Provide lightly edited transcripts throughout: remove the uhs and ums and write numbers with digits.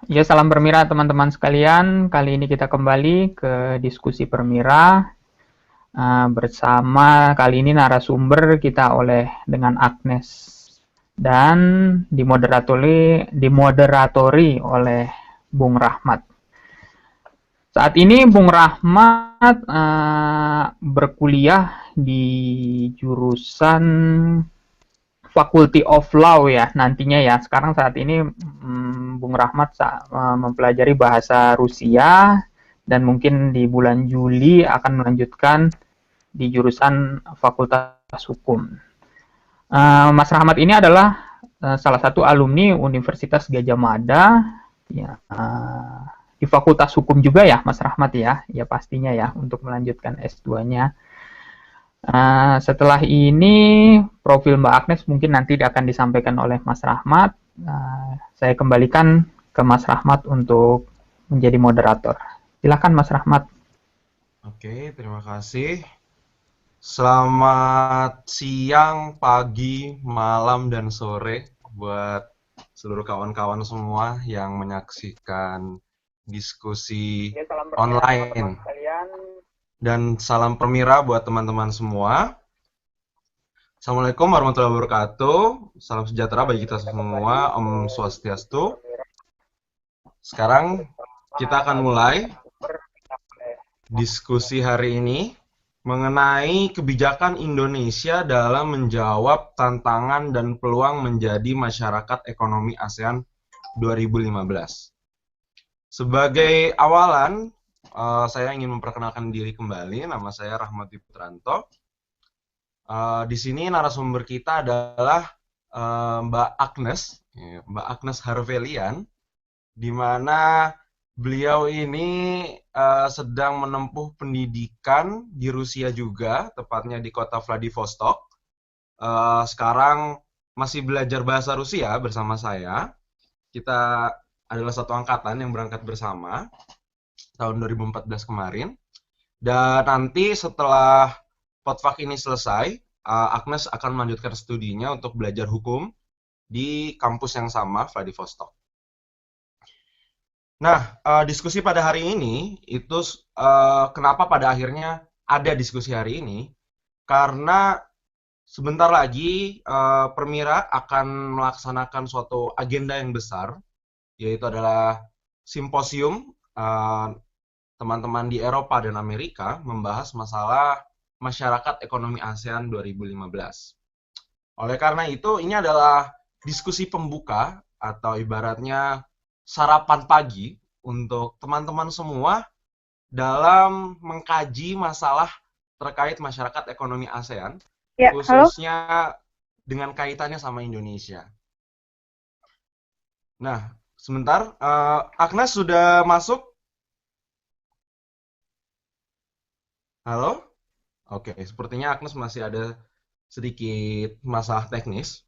Ya, salam Permira teman-teman sekalian. Kali ini kita kembali ke diskusi Permira bersama kali ini narasumber kita oleh dengan Agnes dan dimoderatori oleh Bung Rahmat. Saat ini Bung Rahmat berkuliah di jurusan Faculty of Law ya nantinya ya. Sekarang saat ini Bung Rahmat mempelajari bahasa Rusia dan mungkin di bulan Juli akan melanjutkan di jurusan Fakultas Hukum. Mas Rahmat ini adalah salah satu alumni Universitas Gadjah Mada ya, di Fakultas Hukum juga ya Mas Rahmat ya pastinya ya untuk melanjutkan S2-nya. Setelah ini profil Mbak Agnes mungkin nanti akan disampaikan oleh Mas Rahmat. Saya kembalikan ke Mas Rahmat untuk menjadi moderator. Silakan Mas Rahmat. Oke, terima kasih. Selamat siang, pagi, malam, dan sore buat seluruh kawan-kawan semua yang menyaksikan diskusi Ya, salam permira teman-teman online. sekalian. Dan salam Permira buat teman-teman semua. Assalamualaikum warahmatullahi wabarakatuh. Salam sejahtera bagi kita semua. Om Swastiastu. Sekarang kita akan mulai diskusi hari ini mengenai kebijakan Indonesia dalam menjawab tantangan dan peluang menjadi masyarakat ekonomi ASEAN 2015. Sebagai awalan, saya ingin memperkenalkan diri kembali. Nama saya Rahmati Putranto. Di sini narasumber kita adalah Mbak Agnes Harvelian, di mana beliau ini sedang menempuh pendidikan di Rusia juga, tepatnya di kota Vladivostok. Sekarang masih belajar bahasa Rusia bersama saya. Kita adalah satu angkatan yang berangkat bersama tahun 2014 kemarin. Dan nanti setelah potvak ini selesai, Agnes akan melanjutkan studinya untuk belajar hukum di kampus yang sama, Vladivostok. Nah, diskusi pada hari ini itu kenapa pada akhirnya ada diskusi hari ini? Karena sebentar lagi Permira akan melaksanakan suatu agenda yang besar, yaitu adalah simposium teman-teman di Eropa dan Amerika membahas masalah masyarakat ekonomi ASEAN 2015. Oleh karena itu, ini adalah diskusi pembuka atau ibaratnya sarapan pagi untuk teman-teman semua dalam mengkaji masalah terkait masyarakat ekonomi ASEAN, Ya, halo. khususnya dengan kaitannya sama Indonesia. Nah, sebentar, Agnes sudah masuk? Halo? Oke, sepertinya Agnes masih ada sedikit masalah teknis.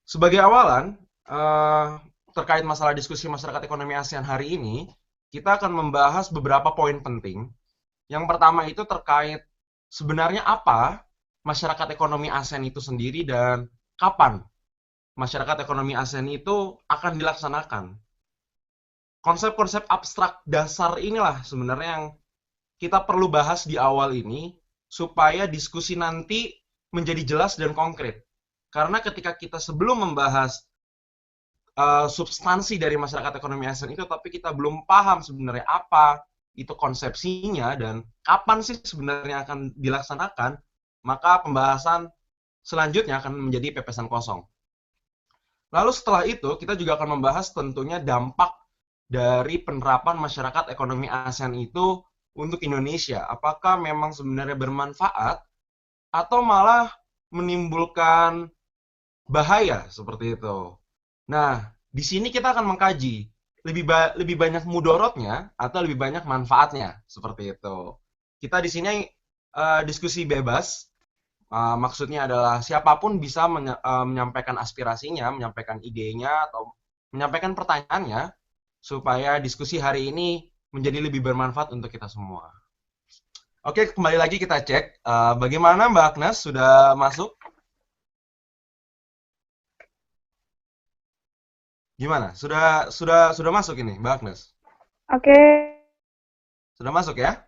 Sebagai awalan, terkait masalah diskusi masyarakat ekonomi ASEAN hari ini, kita akan membahas beberapa poin penting. Yang pertama itu terkait sebenarnya apa masyarakat ekonomi ASEAN itu sendiri dan kapan masyarakat ekonomi ASEAN itu akan dilaksanakan. Konsep-konsep abstrak dasar inilah sebenarnya yang kita perlu bahas di awal ini supaya diskusi nanti menjadi jelas dan konkret. Karena ketika kita sebelum membahas substansi dari masyarakat ekonomi ASEAN itu, tapi kita belum paham sebenarnya apa itu konsepsinya dan kapan sih sebenarnya akan dilaksanakan, maka pembahasan selanjutnya akan menjadi pepesan kosong. Lalu setelah itu, kita juga akan membahas tentunya dampak dari penerapan masyarakat ekonomi ASEAN itu untuk Indonesia. Apakah memang sebenarnya bermanfaat atau malah menimbulkan bahaya seperti itu. Nah, di sini kita akan mengkaji lebih banyak mudorotnya atau lebih banyak manfaatnya seperti itu. Kita di sini diskusi bebas, maksudnya adalah siapapun bisa menyampaikan aspirasinya, menyampaikan idenya atau menyampaikan pertanyaannya supaya diskusi hari ini menjadi lebih bermanfaat untuk kita semua. Oke, kembali lagi kita cek bagaimana Mbak Agnes sudah masuk. Gimana? Sudah masuk ini, Mbak Agnes? Oke. Sudah masuk ya?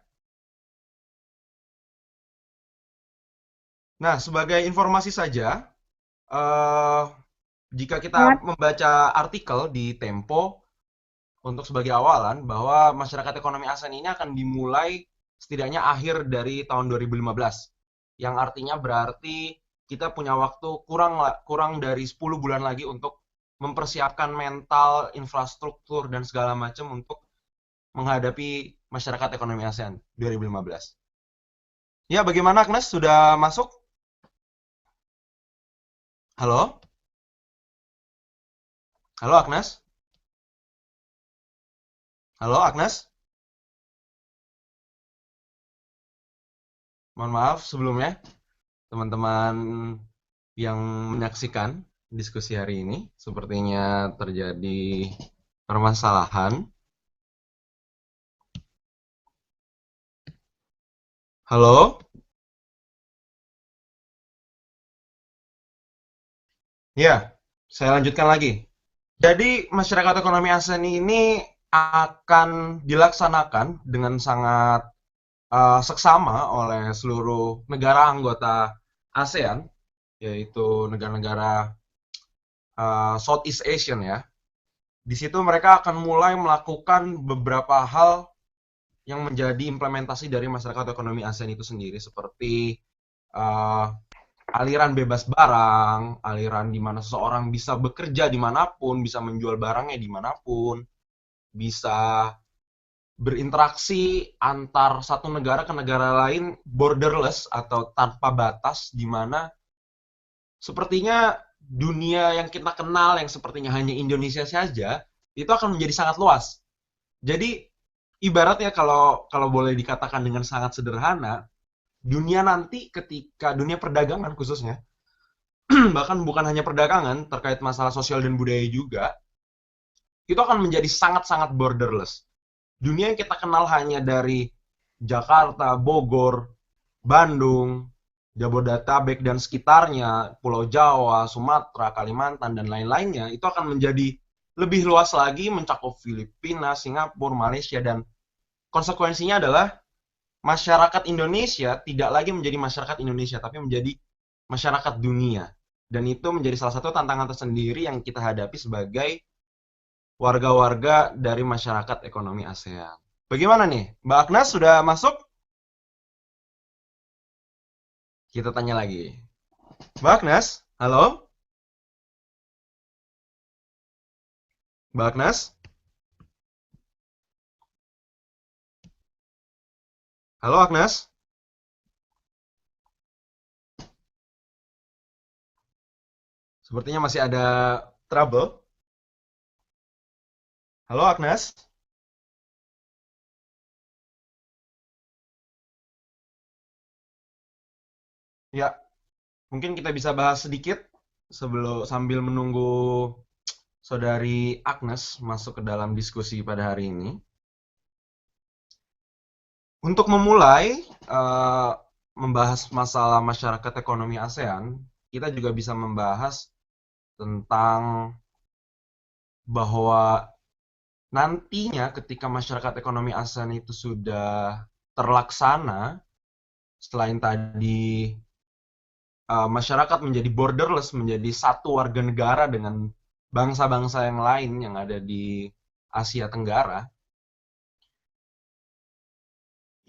Nah, sebagai informasi saja, eh, jika kita Semangat. membaca artikel di Tempo untuk sebagai awalan bahwa masyarakat ekonomi ASEAN ini akan dimulai setidaknya akhir dari tahun 2015, yang artinya berarti kita punya waktu kurang dari 10 bulan lagi untuk mempersiapkan mental, infrastruktur, dan segala macam untuk menghadapi masyarakat ekonomi ASEAN 2015. Ya, bagaimana Agnes? Sudah masuk? Halo? Halo Agnes? Halo Agnes? Mohon maaf sebelumnya, teman-teman yang menyaksikan diskusi hari ini, sepertinya terjadi permasalahan. Halo? Ya, saya lanjutkan lagi. Jadi, masyarakat ekonomi ASEAN ini akan dilaksanakan dengan sangat seksama oleh seluruh negara anggota ASEAN, yaitu negara-negara Southeast Asian ya. Di situ mereka akan mulai melakukan beberapa hal yang menjadi implementasi dari masyarakat ekonomi ASEAN itu sendiri, seperti uh, aliran bebas barang, aliran di mana seseorang bisa bekerja dimanapun, bisa menjual barangnya dimanapun, bisa berinteraksi antar satu negara ke negara lain borderless atau tanpa batas, di mana sepertinya dunia yang kita kenal yang sepertinya hanya Indonesia saja itu akan menjadi sangat luas. Jadi ibaratnya kalau boleh dikatakan dengan sangat sederhana, dunia nanti ketika dunia perdagangan khususnya, bahkan bukan hanya perdagangan, terkait masalah sosial dan budaya juga, itu akan menjadi sangat-sangat borderless. Dunia yang kita kenal hanya dari Jakarta, Bogor, Bandung, Jabodetabek dan sekitarnya, Pulau Jawa, Sumatera, Kalimantan, dan lain-lainnya, itu akan menjadi lebih luas lagi, mencakup Filipina, Singapura, Malaysia, dan konsekuensinya adalah masyarakat Indonesia tidak lagi menjadi masyarakat Indonesia, tapi menjadi masyarakat dunia. Dan itu menjadi salah satu tantangan tersendiri yang kita hadapi sebagai warga-warga dari masyarakat ekonomi ASEAN. Bagaimana nih? Mbak Agnes sudah masuk? Kita tanya lagi. Mbak Agnes, halo? Mbak Agnes? Halo Agnes? Sepertinya masih ada trouble. Halo Agnes? Ya, mungkin kita bisa bahas sedikit sambil menunggu Saudari Agnes masuk ke dalam diskusi pada hari ini. Untuk memulai membahas masalah masyarakat ekonomi ASEAN, kita juga bisa membahas tentang bahwa nantinya ketika masyarakat ekonomi ASEAN itu sudah terlaksana, selain tadi masyarakat menjadi borderless, menjadi satu warga negara dengan bangsa-bangsa yang lain yang ada di Asia Tenggara,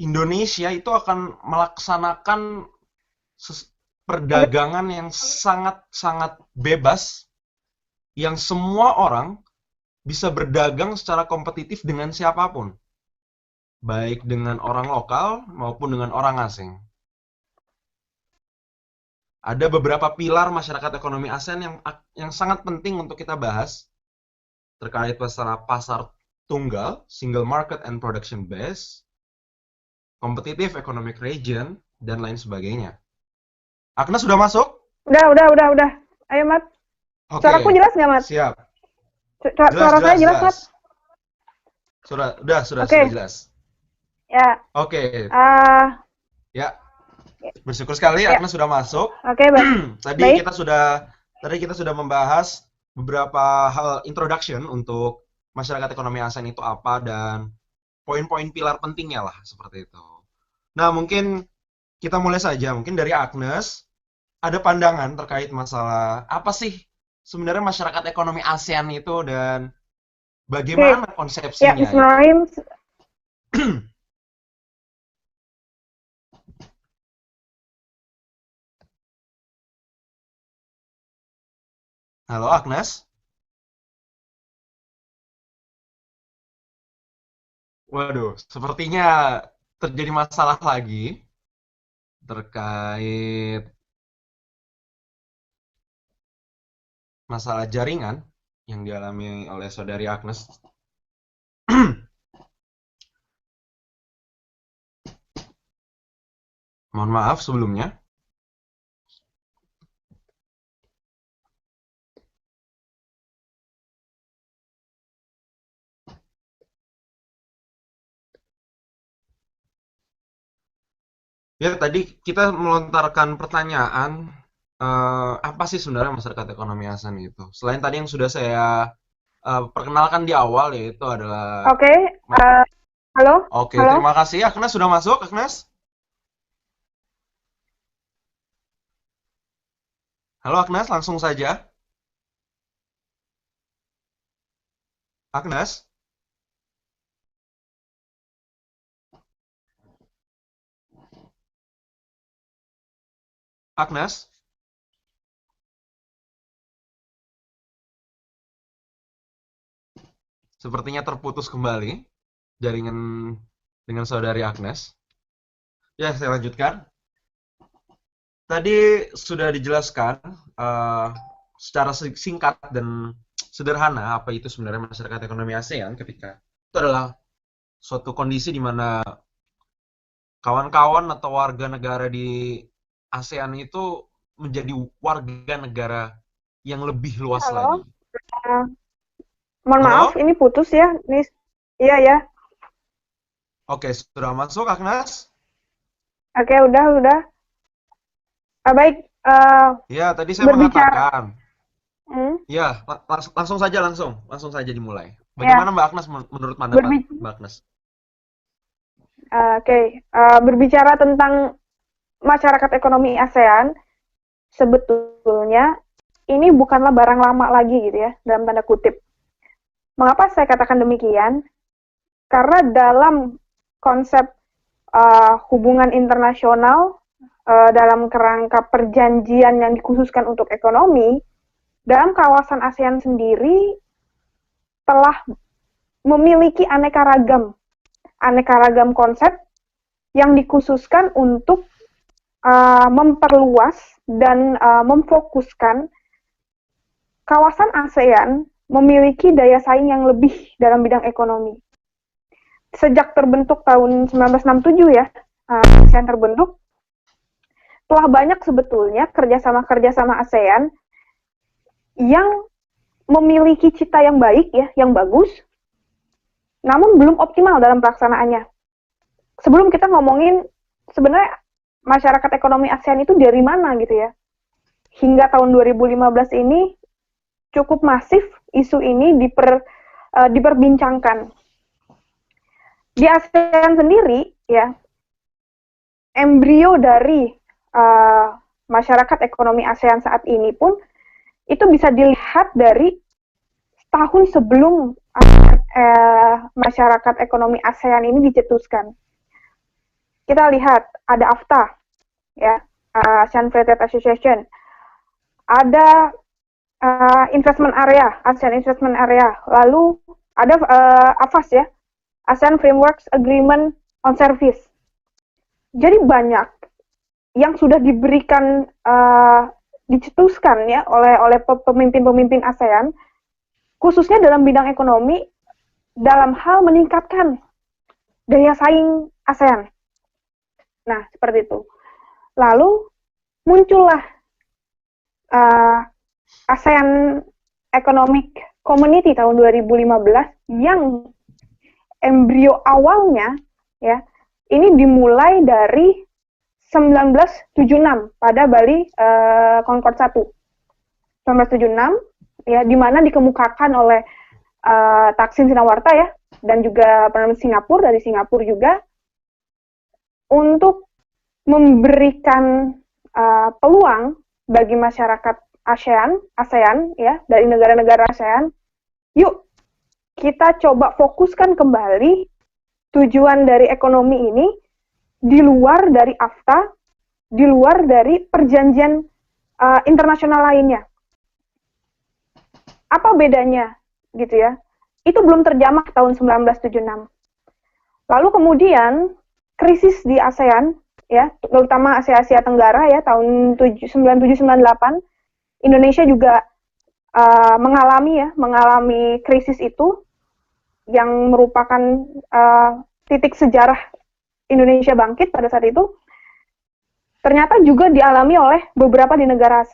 Indonesia itu akan melaksanakan perdagangan yang sangat-sangat bebas, yang semua orang bisa berdagang secara kompetitif dengan siapapun, baik dengan orang lokal maupun dengan orang asing. Ada beberapa pilar masyarakat ekonomi ASEAN yang sangat penting untuk kita bahas terkait masalah pasar tunggal, single market and production base, competitive economic region, dan lain sebagainya. Agnes sudah masuk? Udah. Ayo, Mat. Oke. Suaraku jelas nggak, Mat? Siap. Suara saya jelas, Mat? Sudah Oke. jelas. Ya. Oke. Ya. Bersyukur sekali Ya. Agnes sudah masuk. Oke, baik. Tadi kita sudah membahas beberapa hal introduction untuk masyarakat ekonomi ASEAN itu apa dan poin-poin pilar pentingnya lah seperti itu. Nah, mungkin kita mulai saja. Mungkin dari Agnes, ada pandangan terkait masalah apa sih sebenarnya masyarakat ekonomi ASEAN itu dan bagaimana Ya, konsepsinya itu. bismillahirrahmanirrahim. Halo Agnes? Waduh, sepertinya terjadi masalah lagi terkait masalah jaringan yang dialami oleh saudari Agnes. Mohon maaf sebelumnya. Ya, tadi kita melontarkan pertanyaan, apa sih sebenarnya masyarakat ekonomi ASEAN itu? Selain tadi yang sudah saya perkenalkan di awal, yaitu adalah... Oke, halo? Oke, Halo? terima kasih. Agnes sudah masuk, Agnes? Halo Agnes, langsung saja. Agnes? Agnes? Sepertinya terputus kembali jaringan dengan saudari Agnes. Ya, saya lanjutkan. Tadi sudah dijelaskan secara singkat dan sederhana apa itu sebenarnya masyarakat ekonomi ASEAN ketika itu adalah suatu kondisi di mana kawan-kawan atau warga negara di ASEAN itu menjadi warga negara yang lebih luas Halo? lagi. Eh, mohon maaf, Halo? ini putus ya. Iya ya. Oke, sudah masuk Agnes? Oke, udah. Baik, Ya, tadi saya berbicara. mengatakan. Ya, langsung saja dimulai. Ya, Bagaimana Mbak Agnes menurut pendapat Mbak Agnes? Oke. Berbicara tentang masyarakat ekonomi ASEAN, sebetulnya ini bukanlah barang lama lagi gitu ya, dalam tanda kutip. Mengapa saya katakan demikian? Karena dalam konsep hubungan internasional, dalam kerangka perjanjian yang dikhususkan untuk ekonomi, dalam kawasan ASEAN sendiri telah memiliki aneka ragam konsep yang dikhususkan untuk memperluas dan memfokuskan kawasan ASEAN memiliki daya saing yang lebih dalam bidang ekonomi. Sejak terbentuk tahun 1967 ya, ASEAN terbentuk, telah banyak sebetulnya kerjasama ASEAN yang memiliki cita yang baik ya, yang bagus, namun belum optimal dalam pelaksanaannya. Sebelum kita ngomongin sebenarnya masyarakat ekonomi ASEAN itu dari mana gitu ya, hingga tahun 2015 ini cukup masif isu ini diperbincangkan. Di ASEAN sendiri ya, embrio dari masyarakat ekonomi ASEAN saat ini pun itu bisa dilihat dari tahun sebelum masyarakat ekonomi ASEAN ini dicetuskan. Kita lihat ada AFTA, ya, ASEAN Free Trade Association, ada investment area, ASEAN Investment Area, lalu ada AFAS ya, ASEAN Framework Agreement on Service. Jadi banyak yang sudah diberikan dicetuskan ya oleh pemimpin-pemimpin ASEAN, khususnya dalam bidang ekonomi, dalam hal meningkatkan daya saing ASEAN. Nah, seperti itu. Lalu muncullah ASEAN Economic Community tahun 2015 yang embrio awalnya ya, ini dimulai dari 1976 pada Bali Concord 1. 1976 ya, di mana dikemukakan oleh Thaksin Sinawarta ya, dan juga Perdana Menteri Singapura, dari Singapura juga, untuk memberikan peluang bagi masyarakat ASEAN ya, dari negara-negara ASEAN, yuk kita coba fokuskan kembali tujuan dari ekonomi ini di luar dari AFTA, di luar dari perjanjian internasional lainnya. Apa bedanya gitu ya? Itu belum terjamah tahun 1976. Lalu kemudian krisis di ASEAN ya, terutama Asia Tenggara ya, tahun 97-98, Indonesia juga mengalami krisis itu, yang merupakan titik sejarah Indonesia bangkit pada saat itu. Ternyata juga dialami oleh beberapa di negara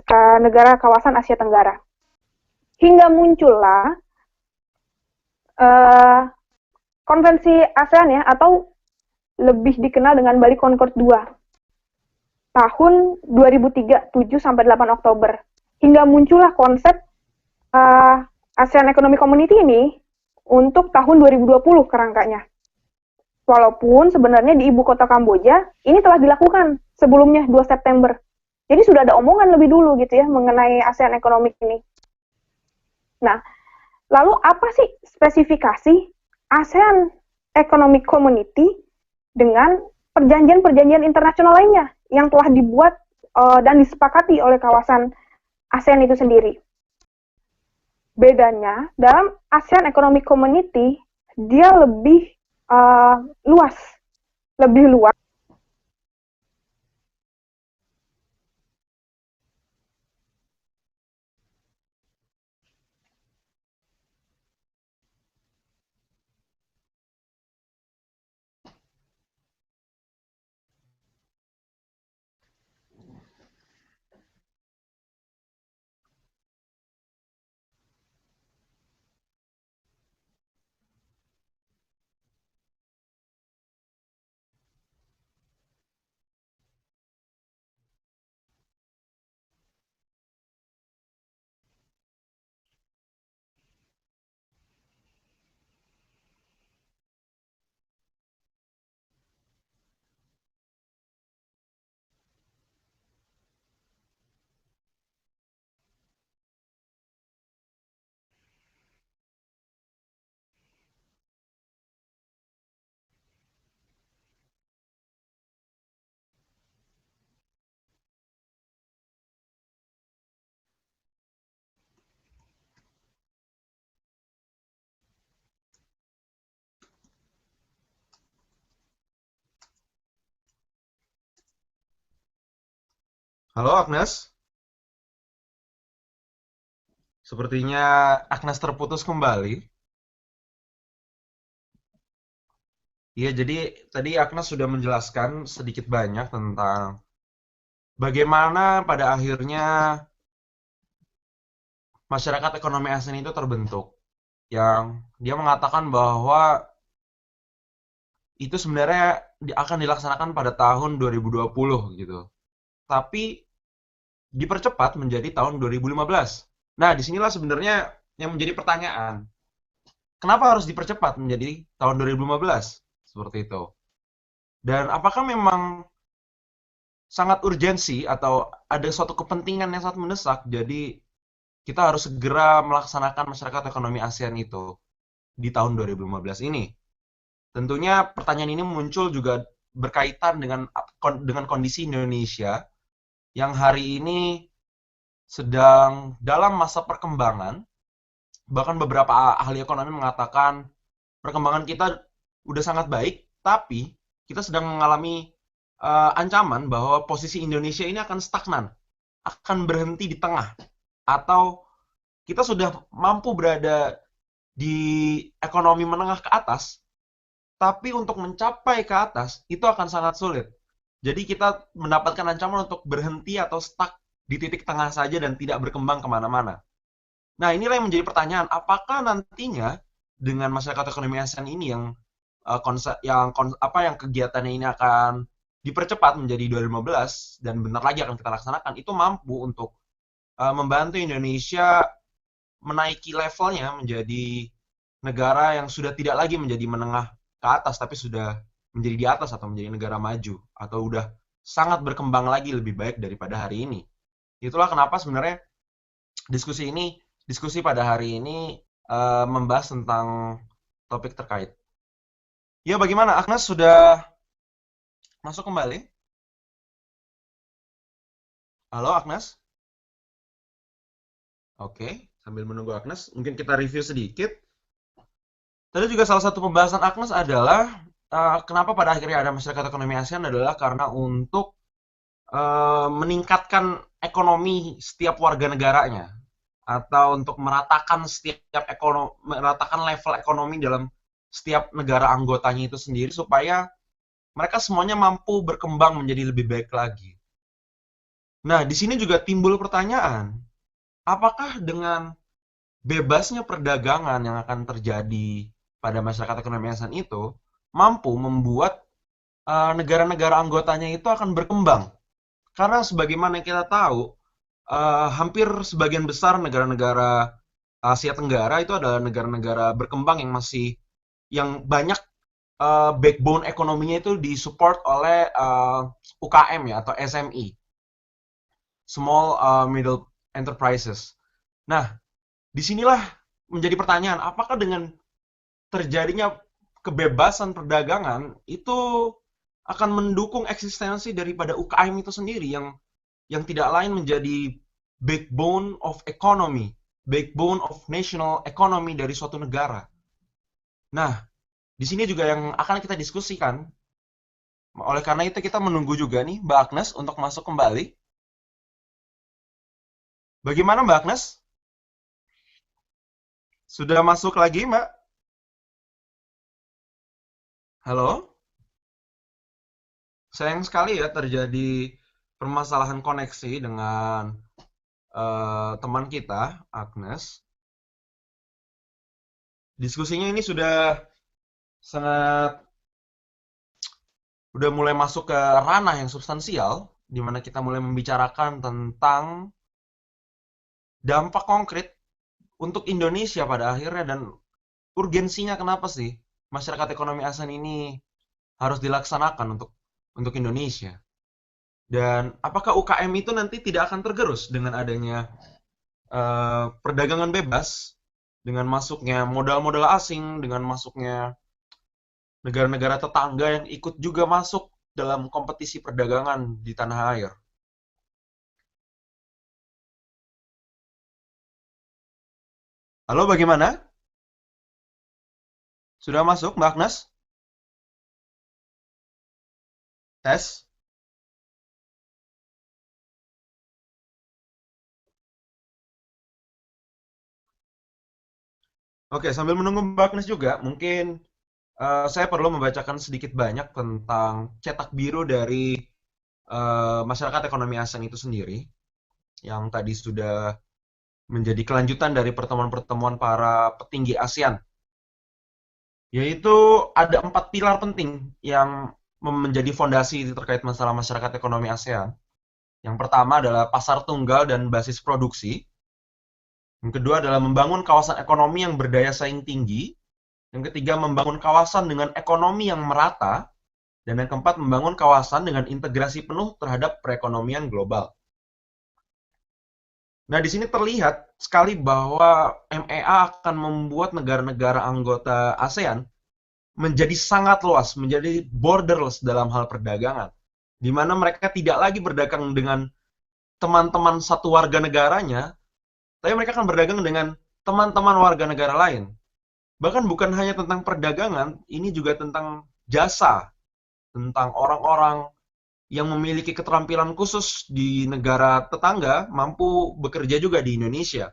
kawasan Asia Tenggara. Hingga muncullah konvensi ASEAN ya, atau lebih dikenal dengan Bali Concord II, tahun 2003, 7 sampai 8 Oktober. Hingga muncullah konsep ASEAN Economic Community ini untuk tahun 2020 kerangkanya. Walaupun sebenarnya di ibu kota Kamboja ini telah dilakukan sebelumnya 2 September. Jadi sudah ada omongan lebih dulu gitu ya mengenai ASEAN Economic ini. Nah, lalu apa sih spesifikasi ASEAN Economic Community dengan perjanjian-perjanjian internasional lainnya yang telah dibuat dan disepakati oleh kawasan ASEAN itu sendiri? Bedanya, dalam ASEAN Economic Community, dia lebih luas. Lebih luas. Halo Agnes, sepertinya Agnes terputus kembali. Iya, jadi tadi Agnes sudah menjelaskan sedikit banyak tentang bagaimana pada akhirnya masyarakat ekonomi ASEAN itu terbentuk. Yang dia mengatakan bahwa itu sebenarnya akan dilaksanakan pada tahun 2020 gitu. Tapi dipercepat menjadi tahun 2015. Nah, disinilah sebenarnya yang menjadi pertanyaan. Kenapa harus dipercepat menjadi tahun 2015? Seperti itu. Dan apakah memang sangat urgensi atau ada suatu kepentingan yang sangat mendesak, jadi kita harus segera melaksanakan masyarakat ekonomi ASEAN itu di tahun 2015 ini? Tentunya pertanyaan ini muncul juga berkaitan dengan kondisi Indonesia yang hari ini sedang dalam masa perkembangan. Bahkan beberapa ahli ekonomi mengatakan perkembangan kita udah sangat baik, tapi kita sedang mengalami ancaman bahwa posisi Indonesia ini akan stagnan, akan berhenti di tengah, atau kita sudah mampu berada di ekonomi menengah ke atas, tapi untuk mencapai ke atas itu akan sangat sulit. Jadi kita mendapatkan ancaman untuk berhenti atau stuck di titik tengah saja dan tidak berkembang kemana-mana. Nah, inilah yang menjadi pertanyaan, apakah nantinya dengan masyarakat ekonomi ASEAN ini yang kegiatannya ini akan dipercepat menjadi 2015 dan bentar lagi akan kita laksanakan, itu mampu untuk membantu Indonesia menaiki levelnya menjadi negara yang sudah tidak lagi menjadi menengah ke atas, tapi sudah menjadi di atas atau menjadi negara maju, atau udah sangat berkembang lagi lebih baik daripada hari ini. Itulah kenapa sebenarnya diskusi pada hari ini membahas tentang topik terkait. Ya, bagaimana Agnes, sudah masuk kembali? Halo Agnes? Oke, sambil menunggu Agnes, mungkin kita review sedikit. Tadi juga salah satu pembahasan Agnes adalah kenapa pada akhirnya ada masyarakat ekonomi ASEAN adalah karena untuk meningkatkan ekonomi setiap warga negaranya, atau untuk meratakan meratakan level ekonomi dalam setiap negara anggotanya itu sendiri supaya mereka semuanya mampu berkembang menjadi lebih baik lagi. Nah, di sini juga timbul pertanyaan, apakah dengan bebasnya perdagangan yang akan terjadi pada masyarakat ekonomi ASEAN itu mampu membuat negara-negara anggotanya itu akan berkembang? Karena sebagaimana kita tahu, hampir sebagian besar negara-negara Asia Tenggara itu adalah negara-negara berkembang yang banyak backbone ekonominya itu disupport oleh UKM ya, atau SME, Small Middle Enterprises. Nah, disinilah menjadi pertanyaan, apakah dengan terjadinya kebebasan perdagangan itu akan mendukung eksistensi daripada UKM itu sendiri yang tidak lain menjadi backbone of economy, backbone of national economy dari suatu negara. Nah, di sini juga yang akan kita diskusikan. Oleh karena itu kita menunggu juga nih Mbak Agnes untuk masuk kembali. Bagaimana Mbak Agnes? Sudah masuk lagi, Mbak? Halo? Sayang sekali ya terjadi permasalahan koneksi dengan teman kita, Agnes. Diskusinya ini sudah mulai masuk ke ranah yang substansial, di mana kita mulai membicarakan tentang dampak konkret untuk Indonesia pada akhirnya, dan urgensinya kenapa sih masyarakat ekonomi ASEAN ini harus dilaksanakan untuk Indonesia. Dan apakah UKM itu nanti tidak akan tergerus dengan adanya perdagangan bebas, dengan masuknya modal-modal asing, dengan masuknya negara-negara tetangga yang ikut juga masuk dalam kompetisi perdagangan di tanah air. Halo, bagaimana? Sudah masuk, Mbak Agnes? Tes? Oke, sambil menunggu Mbak Agnes juga, mungkin saya perlu membacakan sedikit banyak tentang cetak biru dari masyarakat ekonomi ASEAN itu sendiri, yang tadi sudah menjadi kelanjutan dari pertemuan-pertemuan para petinggi ASEAN. Yaitu ada 4 pilar penting yang menjadi fondasi terkait masalah masyarakat ekonomi ASEAN. Yang pertama adalah pasar tunggal dan basis produksi. Yang kedua adalah membangun kawasan ekonomi yang berdaya saing tinggi. Yang ketiga, membangun kawasan dengan ekonomi yang merata. Dan yang keempat, membangun kawasan dengan integrasi penuh terhadap perekonomian global. Nah, di sini terlihat sekali bahwa MEA akan membuat negara-negara anggota ASEAN menjadi sangat luas, menjadi borderless dalam hal perdagangan. Di mana mereka tidak lagi berdagang dengan teman-teman satu warga negaranya, tapi mereka akan berdagang dengan teman-teman warga negara lain. Bahkan bukan hanya tentang perdagangan, ini juga tentang jasa, tentang orang-orang yang memiliki keterampilan khusus di negara tetangga mampu bekerja juga di Indonesia.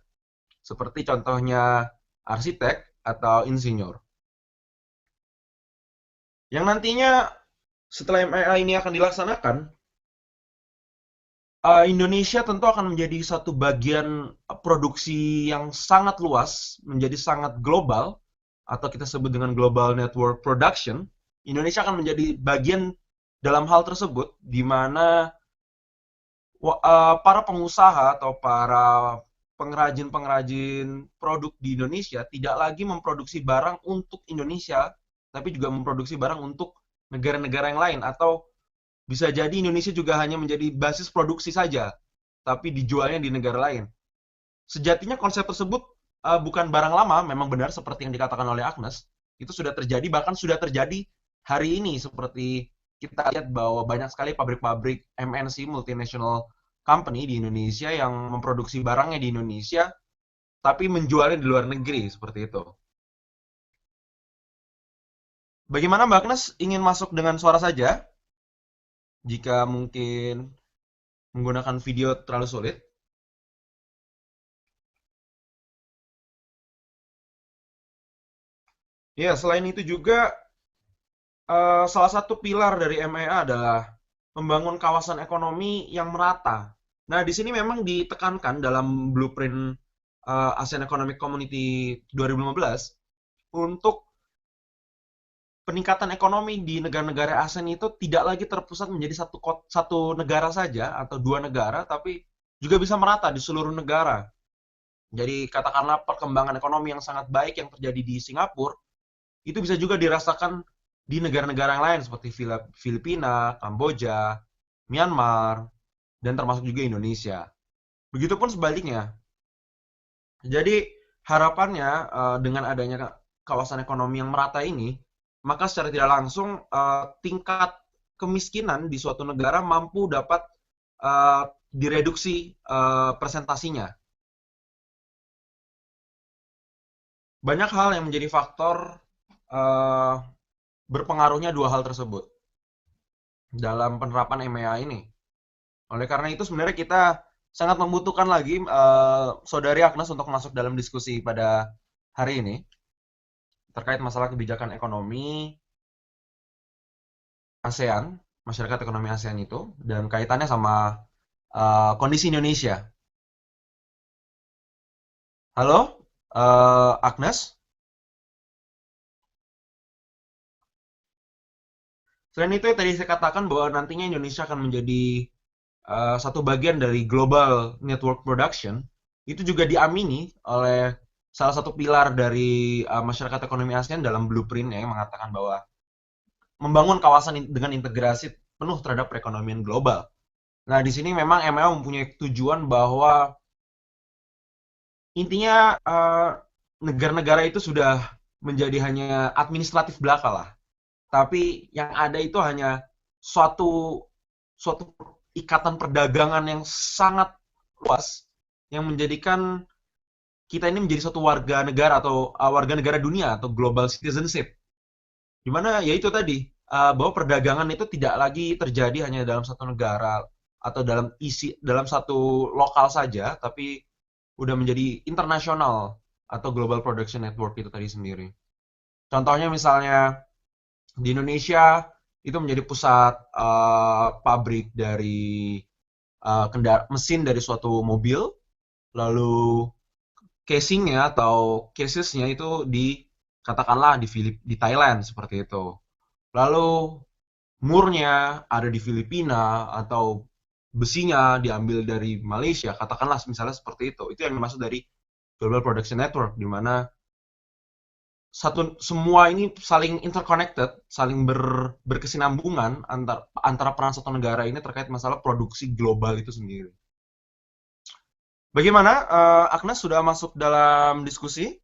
Seperti contohnya arsitek atau insinyur. Yang nantinya setelah MEA ini akan dilaksanakan, Indonesia tentu akan menjadi satu bagian produksi yang sangat luas, menjadi sangat global, atau kita sebut dengan global network production. Indonesia akan menjadi bagian dalam hal tersebut, di mana para pengusaha atau para pengrajin-pengrajin produk di Indonesia tidak lagi memproduksi barang untuk Indonesia, tapi juga memproduksi barang untuk negara-negara yang lain, atau bisa jadi Indonesia juga hanya menjadi basis produksi saja, tapi dijualnya di negara lain. Sejatinya konsep tersebut bukan barang lama, memang benar seperti yang dikatakan oleh Agnes, itu sudah terjadi, bahkan sudah terjadi hari ini, seperti kita lihat bahwa banyak sekali pabrik-pabrik MNC, multinational company di Indonesia yang memproduksi barangnya di Indonesia, tapi menjualnya di luar negeri, seperti itu. Bagaimana Mbak Agnes, ingin masuk dengan suara saja? Jika mungkin menggunakan video terlalu sulit. Ya, selain itu juga salah satu pilar dari MEA adalah membangun kawasan ekonomi yang merata. Nah, di sini memang ditekankan dalam blueprint ASEAN Economic Community 2015 untuk peningkatan ekonomi di negara-negara ASEAN itu tidak lagi terpusat menjadi satu negara saja atau dua negara, tapi juga bisa merata di seluruh negara. Jadi katakanlah perkembangan ekonomi yang sangat baik yang terjadi di Singapura, itu bisa juga dirasakan di negara-negara yang lain seperti Filipina, Kamboja, Myanmar, dan termasuk juga Indonesia. Begitupun sebaliknya. Jadi harapannya dengan adanya kawasan ekonomi yang merata ini, maka secara tidak langsung tingkat kemiskinan di suatu negara mampu dapat direduksi presentasinya. Banyak hal yang menjadi faktor berpengaruhnya dua hal tersebut dalam penerapan MEA ini. Oleh karena itu sebenarnya kita sangat membutuhkan lagi Saudari Agnes untuk masuk dalam diskusi pada hari ini terkait masalah kebijakan ekonomi ASEAN, masyarakat ekonomi ASEAN itu, dan kaitannya sama kondisi Indonesia. Halo, Agnes? Selain itu, tadi saya katakan bahwa nantinya Indonesia akan menjadi satu bagian dari global network production, itu juga diamini oleh salah satu pilar dari masyarakat ekonomi ASEAN dalam blueprint yang mengatakan bahwa membangun kawasan dengan integrasi penuh terhadap perekonomian global. Nah, di sini memang MEA mempunyai tujuan bahwa intinya negara-negara itu sudah menjadi hanya administratif belaka lah. Tapi yang ada itu hanya suatu ikatan perdagangan yang sangat luas yang menjadikan kita ini menjadi suatu warga negara atau warga negara dunia atau global citizenship. Dimana ya itu tadi bahwa perdagangan itu tidak lagi terjadi hanya dalam satu negara atau dalam satu lokal saja, tapi udah menjadi internasional atau global production network itu tadi sendiri. Contohnya misalnya di Indonesia itu menjadi pusat pabrik dari mesin dari suatu mobil, lalu casingnya atau casesnya itu katakanlah di Thailand seperti itu. Lalu murnya ada di Filipina atau besinya diambil dari Malaysia, katakanlah misalnya seperti itu. Itu yang dimaksud dari Global Production Network, di mana semua ini saling interconnected, saling berkesinambungan antara peran satu negara ini terkait masalah produksi global itu sendiri. Bagaimana, Agnes sudah masuk dalam diskusi?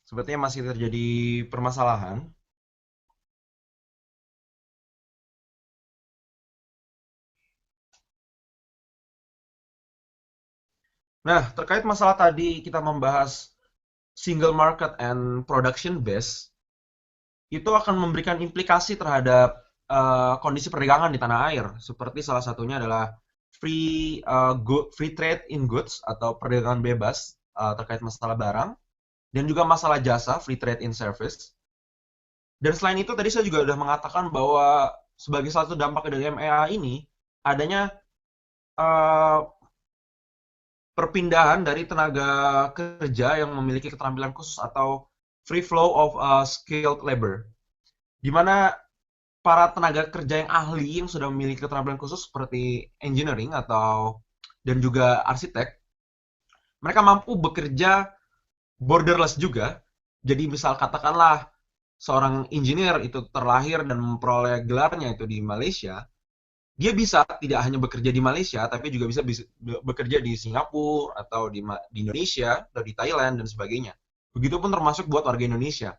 Sepertinya masih terjadi permasalahan. Nah, terkait masalah tadi kita membahas single market and production base, itu akan memberikan implikasi terhadap kondisi perdagangan di tanah air. Seperti salah satunya adalah free trade in goods atau perdagangan bebas terkait masalah barang, dan juga masalah jasa, free trade in service. Dan selain itu, tadi saya juga sudah mengatakan bahwa sebagai salah satu dampak dari MEA ini, adanya perpindahan dari tenaga kerja yang memiliki keterampilan khusus atau free flow of skilled labor, di mana para tenaga kerja yang ahli yang sudah memiliki keterampilan khusus seperti engineering dan juga arsitek, mereka mampu bekerja borderless juga. Jadi misal katakanlah seorang engineer itu terlahir dan memperoleh gelarnya itu di Malaysia, dia bisa tidak hanya bekerja di Malaysia, tapi juga bisa bekerja di Singapura atau di Indonesia atau di Thailand dan sebagainya. Begitupun termasuk buat warga Indonesia.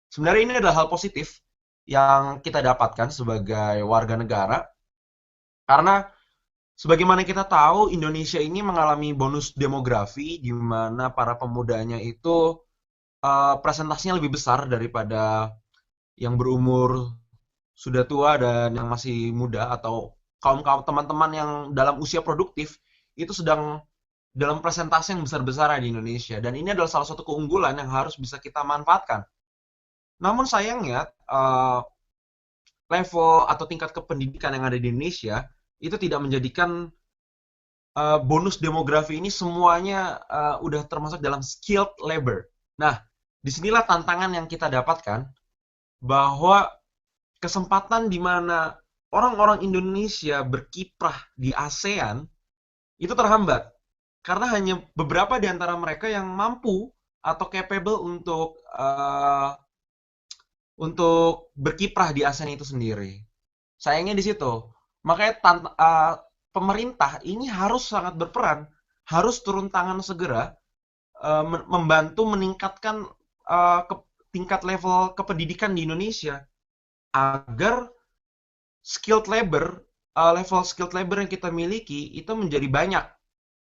Sebenarnya ini adalah hal positif yang kita dapatkan sebagai warga negara, karena sebagaimana kita tahu, Indonesia ini mengalami bonus demografi di mana para pemudanya itu presentasinya lebih besar daripada yang berumur sudah tua dan yang masih muda, atau kaum-kaum teman-teman yang dalam usia produktif itu sedang dalam presentasi yang besar-besaran di Indonesia. Dan ini adalah salah satu keunggulan yang harus bisa kita manfaatkan. Namun sayangnya, level atau tingkat kependidikan yang ada di Indonesia itu tidak menjadikan bonus demografi ini semuanya udah termasuk dalam skilled labor. Nah, disinilah tantangan yang kita dapatkan, bahwa kesempatan di mana orang-orang Indonesia berkiprah di ASEAN itu terhambat. Karena hanya beberapa di antara mereka yang mampu atau capable untuk berkiprah di ASEAN itu sendiri. Sayangnya di situ. Makanya pemerintah ini harus sangat berperan, harus turun tangan segera, membantu meningkatkan tingkat level kependidikan di Indonesia, agar level skilled labor yang kita miliki itu menjadi banyak,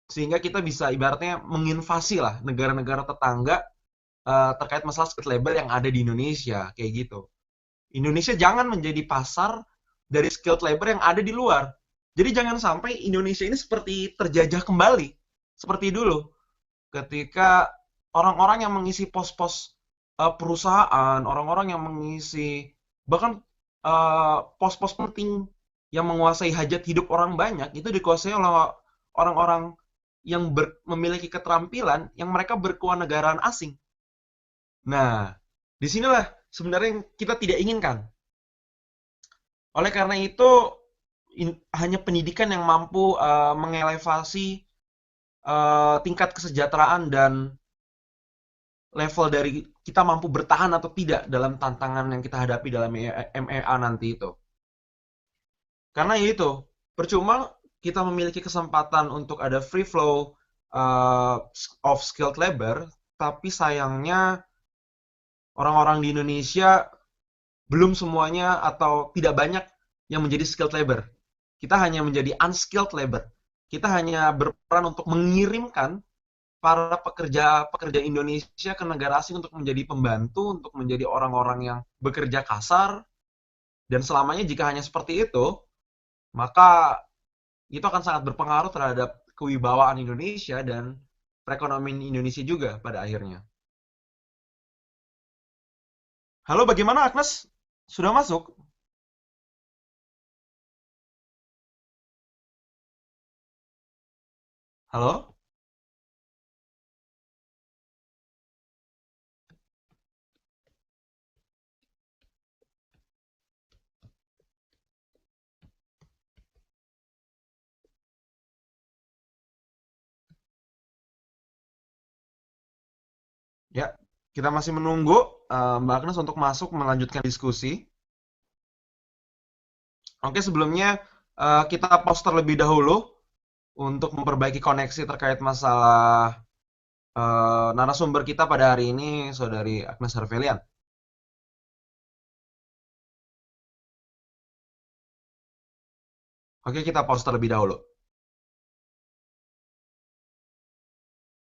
sehingga kita bisa ibaratnya menginvasi lah negara-negara tetangga terkait masalah skilled labor yang ada di Indonesia, kayak gitu. Indonesia jangan menjadi pasar dari skilled labor yang ada di luar. Jadi jangan sampai Indonesia ini seperti terjajah kembali, seperti dulu, ketika orang-orang yang mengisi pos-pos perusahaan, orang-orang yang mengisi bahkan pos-pos penting yang menguasai hajat hidup orang banyak, itu dikuasai oleh orang-orang yang memiliki keterampilan yang mereka berkewarganegaraan asing. Nah, disinilah sebenarnya yang kita tidak inginkan. Oleh karena itu, hanya pendidikan yang mampu mengelevasi tingkat kesejahteraan dan level dari kita mampu bertahan atau tidak dalam tantangan yang kita hadapi dalam MEA nanti itu. Karena itu, percuma kita memiliki kesempatan untuk ada free flow of skilled labor, tapi sayangnya orang-orang di Indonesia belum semuanya atau tidak banyak yang menjadi skilled labor. Kita hanya menjadi unskilled labor. Kita hanya berperan untuk mengirimkan para pekerja Indonesia ke negara asing untuk menjadi pembantu, untuk menjadi orang-orang yang bekerja kasar, dan selamanya jika hanya seperti itu, maka itu akan sangat berpengaruh terhadap kewibawaan Indonesia dan perekonomian Indonesia juga pada akhirnya. Halo, bagaimana Agnes? Sudah masuk? Halo? Ya, kita masih menunggu Mbak Agnes untuk masuk melanjutkan diskusi. Oke, sebelumnya kita pause terlebih dahulu untuk memperbaiki koneksi terkait masalah narasumber kita pada hari ini, Saudari Agnes Harvelian. Oke, kita pause terlebih dahulu.